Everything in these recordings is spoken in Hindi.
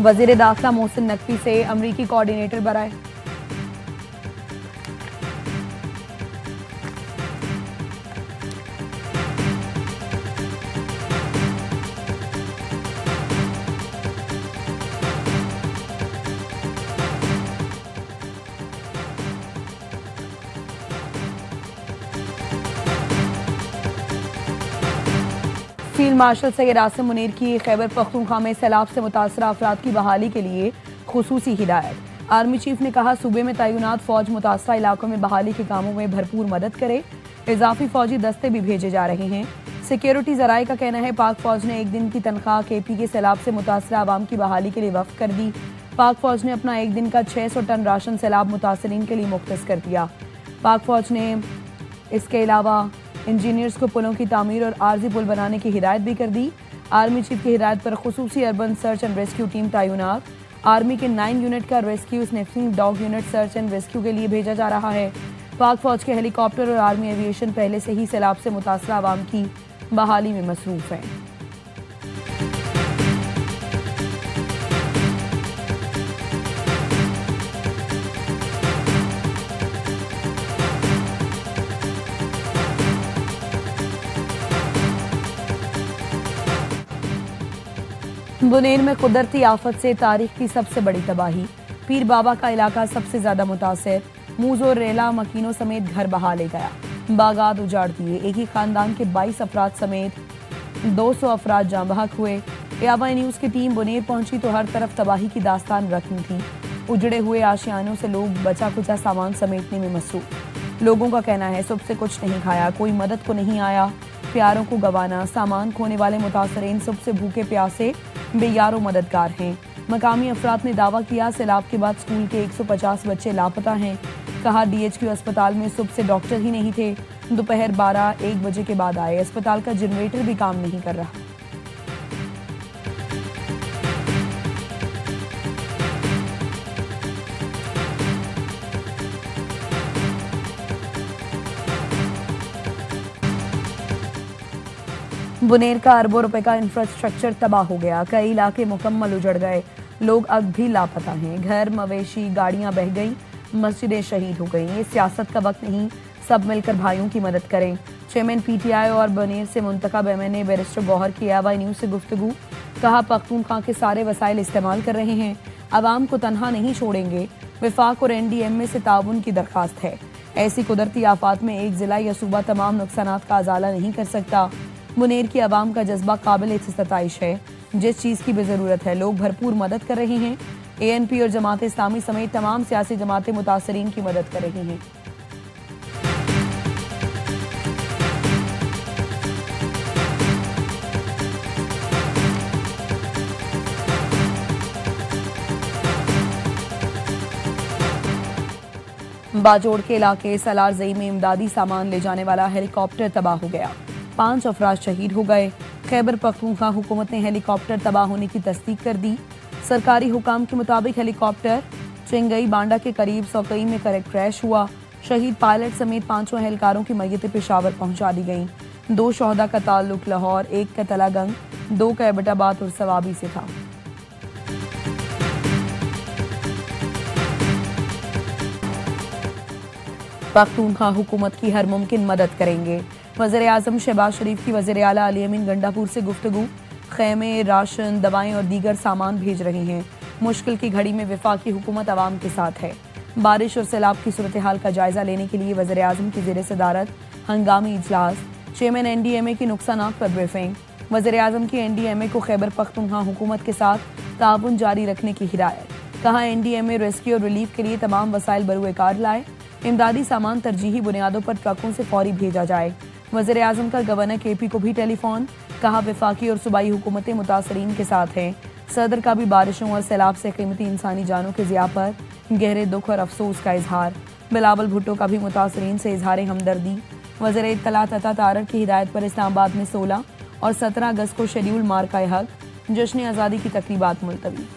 वजीर दाखिला मोहसिन नकवी से अमरीकी कोऑर्डिनेटर बराए। फील्ड मार्शल सैयद आसिम मुनीर की खैबर पख्तूनख्वा में सैलाब से मुतासरा अफराद की बहाली के लिए खुसूसी हिदायत। आर्मी चीफ ने कहा, सूबे में तैनात फौज मुतासरा इलाकों में बहाली के कामों में भरपूर मदद करे। इजाफी फौजी दस्ते भी भेजे जा रहे हैं। सिक्योरिटी जराये का कहना है, पाक फौज ने एक दिन की तनख्वाह KP के सैलाब से मुतासरा आवाम की बहाली के लिए वक्फ कर दी। पाक फौज ने अपना एक दिन का 600 टन राशन सैलाब मुतासरीन के लिए मुख्तस कर दिया। पाक फौज ने इसके अलावा इंजीनियर्स को पुलों की तामीर और आर्जी पुल बनाने की हिदायत भी कर दी। आर्मी चीफ की हिदायत पर खुसूसी urban search and rescue team तैनात। आर्मी के 9 यूनिट का rescue sniffing dog unit search and rescue के लिए भेजा जा रहा है। पाक फौज के हेलीकॉप्टर और आर्मी एविएशन पहले से ही सैलाब से मुतासरा आवाम की बहाली में मसरूफ है। बुनेर में कुदरती आफत से तारीख की सबसे बड़ी तबाही। पीर बाबा का इलाका सबसे ज्यादा मुतासिर। मूजो रेला मकीनों समेत घर बहा ले गया, बागात उजाड़ दिए। एक ही खानदान के 22 अफराद समेत 200 अफराद जाँ बहक हुए। याबा न्यूज की टीम बुनेर पहुंची तो हर तरफ तबाही की दास्तान रखनी थी। उजड़े हुए आशियानों से लोग बचा कुचा सामान समेटने में मसरूफ। लोगों का कहना है, सुबह से कुछ नहीं खाया, कोई मदद को नहीं आया। प्यारों को गंवाना, सामान खोने वाले मुतासरीन सुबह से भूखे प्यासे बेयारो मददगार हैं। मकामी अफराद ने दावा किया, सैलाब के बाद स्कूल के 150 बच्चे लापता हैं। कहा, DHQ अस्पताल में सुबह से डॉक्टर ही नहीं थे। दोपहर 12-1 बजे के बाद आए। अस्पताल का जनरेटर भी काम नहीं कर रहा। बुनेर का अरबों रुपए का इंफ्रास्ट्रक्चर तबाह हो गया। कई इलाके मुकम्मल उजड़ गए। लोग अब भी लापता हैं। घर, मवेशी, गाड़ियां बह गई, मस्जिदें शहीद हो गई। ये सियासत का वक्त नहीं, सब मिलकर भाइयों की मदद करें। चेयरमैन PTI और बुनेर से मुंतखब MNA बैरिस्टर गौहर की याबा न्यूज से गुफ्तगू। कहा, पख्तूनख्वा के सारे वसाइल इस्तेमाल कर रहे हैं, आवाम को तनहा नहीं छोड़ेंगे। वफाक और NDMA से ताउन की दरखास्त है। ऐसी कुदरती आफात में एक जिला या सूबा तमाम नुकसानात का अजाला नहीं कर सकता। बुनेर की आवाम का जज्बा काबिल सताइश है। जिस चीज़ की भी ज़रूरत है, लोग भरपूर मदद कर रहे हैं। ANP और जमात इस्लामी समेत तमाम सियासी जमातें मुतासरीन की मदद कर रही हैं। बाजोड़ के इलाके सलार जई में इमदादी सामान ले जाने वाला हेलीकॉप्टर तबाह हो गया। 5 अफराद शहीद हो गए। खैबर पख्तूनख्वा हुकूमत ने हेलीकॉप्टर तबाह होने की तस्दीक कर दी। सरकारी हुकाम के मुताबिक हेलीकॉप्टर चिंगई बांडा के करीब सौकई में क्रैश हुआ। शहीद पायलट समेत 5 एहलकारों की मैयतें पेशावर पहुंचा दी गईं। 2 शोहदा का ताल्लुक लाहौर, 1 का तलागंग, 2 का एबटाबाद और सवाबी से था। पख्तूनख्वा हुकूमत की हर मुमकिन मदद करेंगे। वज़ीर आज़म शहबाज शरीफ की वज़ीर आला अली अमीन गंडापुर से गुफ्तगू। खैमे, राशन, दवाएं और दीगर सामान भेज रहे हैं। मुश्किल की घड़ी में वफाकी हुकूमत आवाम के साथ है। बारिश और सैलाब की सूरत हाल का जायजा लेने के लिए वज़ीर आज़म की ज़ेर सदारत हंगामी इजलास। चेयरमैन NDMA की नुकसानात पर ब्रीफिंग। वज़ीर आज़म की NDMA को खैबर पख्तूनख्वा हुकूमत के साथ ताउन जारी रखने की हिदायत। कहा, NDMA रेस्क्यू और रिलीफ के लिए तमाम वसाइल बरूएकार लाए। इमदादी सामान तरजीही बुनियादों पर ट्रकों से फौरी भेजा जाए। वज़ीर आज़म का गवर्नर KP को भी टेलीफोन। कहा, वफाकी और सूबाई हुकूमतें मुतासरीन के साथ हैं। सदर का भी बारिशों और सैलाब से कीमती इंसानी जानों के ज़िया पर गहरे दुख और अफसोस का इजहार। बिलावल भुट्टो का भी मुतासरीन से इजहार हमदर्दी। वज़ीर इत्तलात अता तारर की हिदायत पर इस्लामाबाद में 16 और 17 अगस्त को शेड्यूल मार्का हक जश्न आज़ादी की तकरीबात मुलतवी।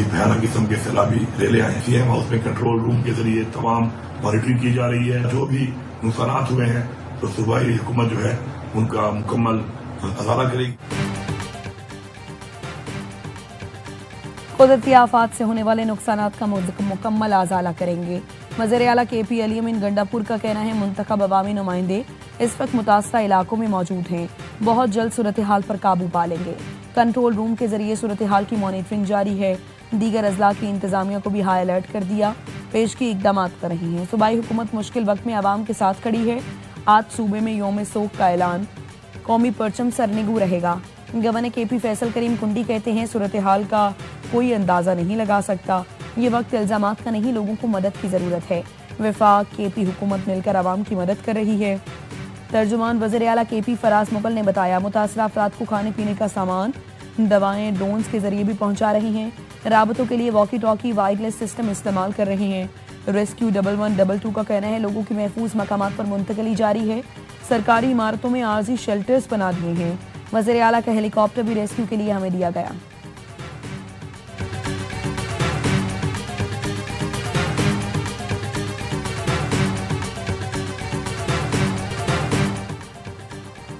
ऐसी भयानक किस्म के सैलाबी रेले आए। सीएम हाउस में कंट्रोल रूम के जरिए तमाम मॉनिटरिंग की जा रही है। जो भी नुकसान हुए हैं तो सूबाई हुकूमत जो है उनका मुकम्मल अजाला करेगी। कुदरती आफात से होने वाले नुकसान का मुकम्मल अजाला करेंगे। वज़ीर आला KP अली अमीन गंडापुर का कहना है मुंतखब अवामी नुमाइंदे इस वक्त मुतासरा इलाकों में मौजूद हैं, बहुत जल्द सूरत हाल पर काबू पा लेंगे। कंट्रोल रूम के जरिए सूरत हाल की मॉनिटरिंग जारी है। दीगर अजला की इंतजामिया को भी हाई अलर्ट कर दिया, पेश की इकदाम कर रही हैं। सूबाई हुकूमत मुश्किल वक्त में आवाम के साथ खड़ी है। आज सूबे में यौम सोग का ऐलान, कौमी परचम सरनिगू रहेगा। गवर्नर KP फैसल करीम कुंडी कहते हैं सूरत हाल का कोई अंदाजा नहीं लगा सकता, ये वक्त इल्जामात का नहीं, लोगों को मदद की जरूरत है। वफाक KP हुकूमत मिलकर आवाम की मदद कर रही है। तर्जुमान वज़ीर आला KP फराज मुगल ने बताया मुतासरा अफराद को खाने पीने का सामान, दवाएं ड्रोन्स के जरिए भी पहुंचा रही हैं। राबतों के लिए वॉकी टॉकी वायरलेस सिस्टम इस्तेमाल कर रहे हैं। रेस्क्यू 1122 का कहना है लोगों की महफूज मकामात पर मुंतकली जारी है। सरकारी इमारतों में आर्जी शेल्टर्स बना दिए हैं। वज़ीर आला का हेलीकॉप्टर भी रेस्क्यू के लिए हमें दिया गया।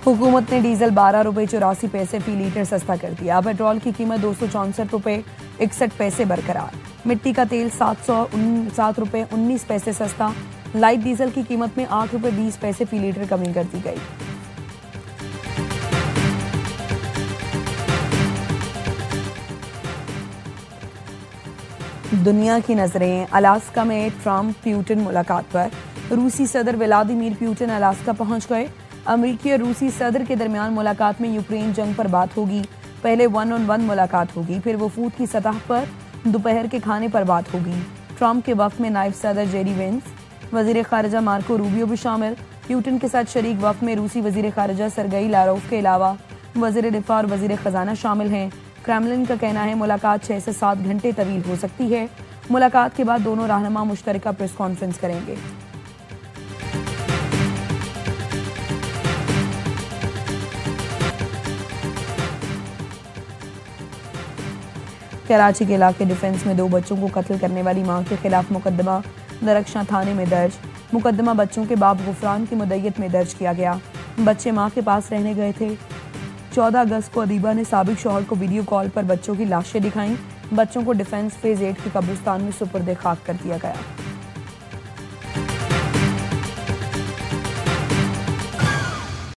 हुकूमत ने डीजल 12 रुपये 84 पैसे फी लीटर सस्ता कर दिया। पेट्रोल की कीमत 264 रुपये 61 पैसे बरकरार। मिट्टी का तेल 7 रुपये 19 पैसे सस्ता। लाइट डीजल की कीमत में 8 रुपये 20 पैसे फी लीटर कमी कर दी गई। दुनिया की नजरें अलास्का में ट्रंप प्यूटिन मुलाकात पर। रूसी सदर व्लादिमीर पुतिन अलास्का पहुंच गए। अमेरिकी और रूसी सदर के दरमियान मुलाकात में यूक्रेन जंग पर बात होगी। पहले 1-on-1 मुलाकात होगी, फिर वफूद की सतह पर दोपहर के खाने पर बात होगी। ट्रंप के वक्त में नायब सदर जेडी वेंस, वजीर खारजा मार्को रूबियो भी शामिल। पुतिन के साथ शरीक वक्त में रूसी वजीर खारजा सरगई लारोव के अलावा वजीर दिफा और वजीर खजाना शामिल हैं। क्रेमलिन का कहना है मुलाकात 6 से 7 घंटे तवील हो सकती है। मुलाकात के बाद दोनों रहनुमा मुश्तरका प्रेस कॉन्फ्रेंस करेंगे। कराची के इलाके डिफेंस में 2 बच्चों को कत्ल करने वाली मां के खिलाफ मुकदमा दरख्शां थाने में दर्ज। मुकदमा बच्चों के बाप गुफरान की मुद्दत में दर्ज किया गया। बच्चे मां के पास रहने गए थे। 14 अगस्त को अदीबा ने साबिक शौहर को वीडियो कॉल पर बच्चों की लाशें दिखाईं। बच्चों को डिफेंस फेज 8 के कब्रिस्तान में सुपुर्द खाक कर दिया गया।